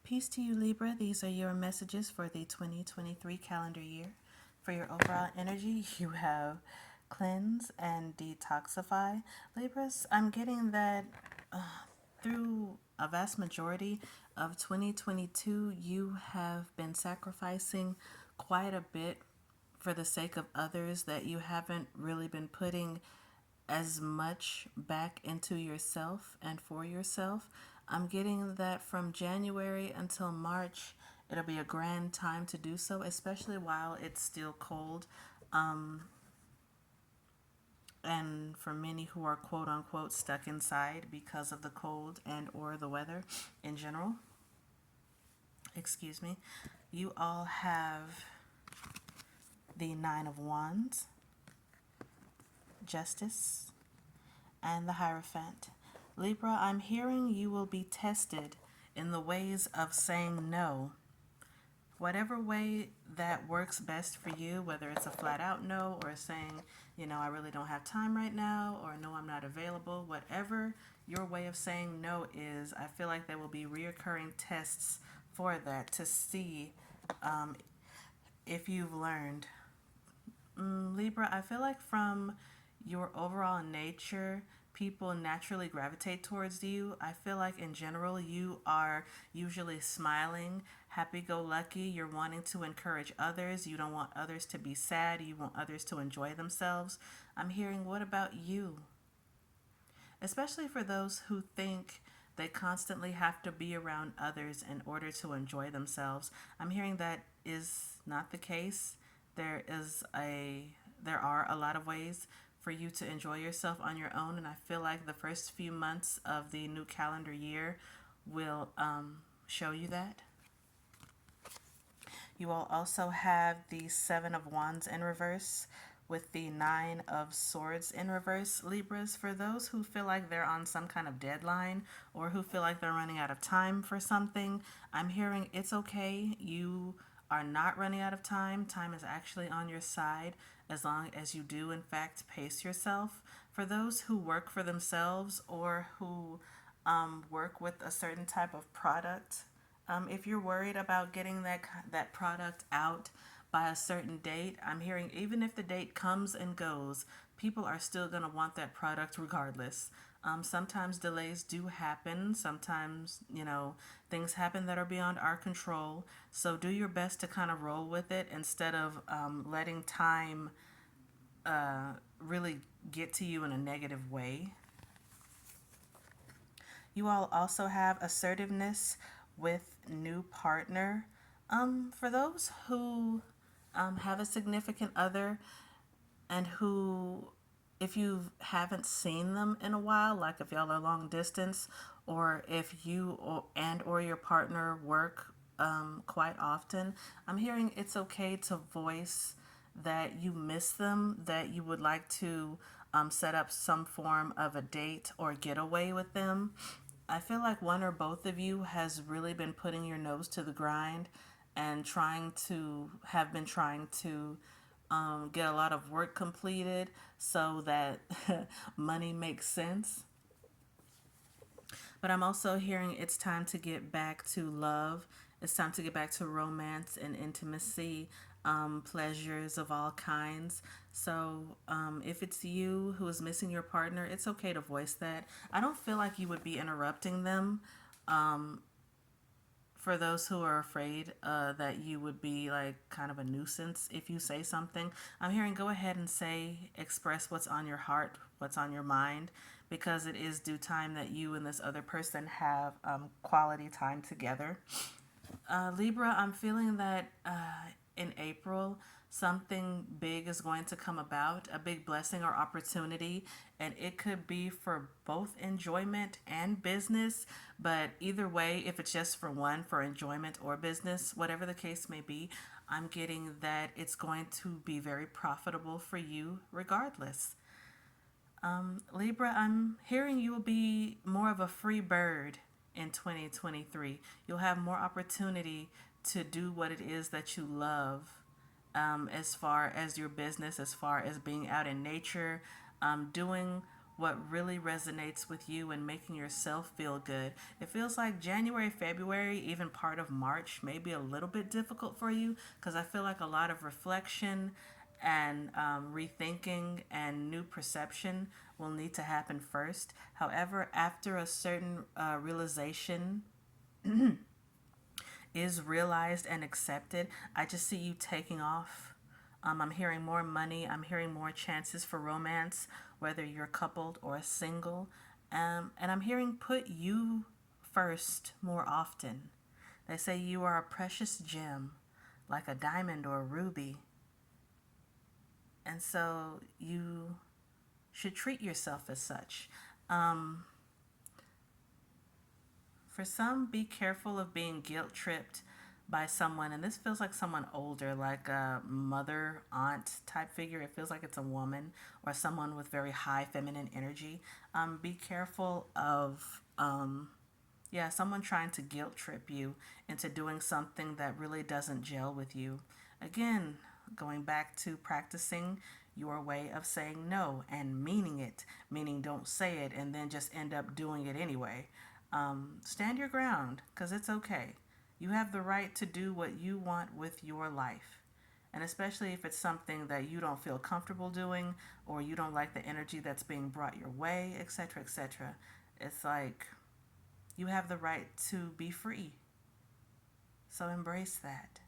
Peace to you, Libra. These are your messages for the 2023 calendar year. For your overall energy, you have cleanse and detoxify. Libras, I'm getting that through a vast majority of 2022, you have been sacrificing quite a bit for the sake of others, that you haven't really been putting as much back into yourself and for yourself. I'm getting that from January until March, it'll be a grand time to do so, especially while it's still cold. And for many who are quote unquote stuck inside because of the cold and or the weather in general, excuse me, you all have the Nine of Wands, Justice, and the Hierophant. Libra, I'm hearing you will be tested in the ways of saying no. Whatever way that works best for you, whether it's a flat out no or saying, I really don't have time right now, or no, I'm not available, whatever your way of saying no is, I feel like there will be reoccurring tests for that to see if you've learned. Libra, I feel like from your overall nature, people naturally gravitate towards you. I feel like in general, you are usually smiling, happy go lucky. You're wanting to encourage others. You don't want others to be sad. You want others to enjoy themselves. I'm hearing, what about you? Especially for those who think they constantly have to be around others in order to enjoy themselves. I'm hearing that is not the case. There are a lot of ways for you to enjoy yourself on your own, and I feel like the first few months of the new calendar year will show you that. You will also have the Seven of Wands in reverse with the Nine of Swords in reverse. Libras, for those who feel like they're on some kind of deadline or who feel like they're running out of time for something, I'm hearing it's okay. You are not running out of time. Time is actually on your side as long as you do, in fact, pace yourself. For those who work for themselves or who work with a certain type of product, if you're worried about getting that product out by a certain date, I'm hearing even if the date comes and goes, people are still going to want that product regardless. Sometimes delays do happen. Sometimes, things happen that are beyond our control. So do your best to kind of roll with it instead of letting time really get to you in a negative way. You all also have assertiveness with new partner. For those who have a significant other and who, if you haven't seen them in a while, like if y'all are long distance, or if you or your partner work quite often, I'm hearing it's okay to voice that you miss them, that you would like to set up some form of a date or getaway with them. I feel like one or both of you has really been putting your nose to the grind and trying to get a lot of work completed so that money makes sense. But I'm also hearing it's time to get back to love. It's time to get back to romance and intimacy, pleasures of all kinds. So, if it's you who is missing your partner, it's okay to voice that. I don't feel like you would be interrupting them. For those who are afraid that you would be like kind of a nuisance if you say something, I'm hearing go ahead and express what's on your heart, what's on your mind, because it is due time that you and this other person have quality time together. Libra, I'm feeling that in April, something big is going to come about, a big blessing or opportunity, and it could be for both enjoyment and business. But either way, if it's just for one, for enjoyment or business, whatever the case may be, I'm getting that it's going to be very profitable for you regardless. Libra, I'm hearing you will be more of a free bird in 2023. You'll have more opportunity to do what it is that you love as far as your business, as far as being out in nature, doing what really resonates with you and making yourself feel good. It feels like January, February, even part of March may be a little bit difficult for you because I feel like a lot of reflection and rethinking and new perception will need to happen first. However, after a certain realization is realized and accepted, I just see you taking off. I'm hearing more money. I'm hearing more chances for romance, whether you're coupled or single. And I'm hearing put you first more often. They say you are a precious gem, like a diamond or a ruby. And so you should treat yourself as such. Um, For some, be careful of being guilt tripped by someone, and this feels like someone older, like a mother, aunt type figure. It feels like it's a woman or someone with very high feminine energy. Be careful of, yeah, someone trying to guilt trip you into doing something that really doesn't gel with you. Again, going back to practicing your way of saying no and meaning it, meaning don't say it and then just end up doing it anyway. Stand your ground because it's okay. You have the right to do what you want with your life. And especially if it's something that you don't feel comfortable doing or you don't like the energy that's being brought your way, etc., etc. It's like you have the right to be free. So embrace that.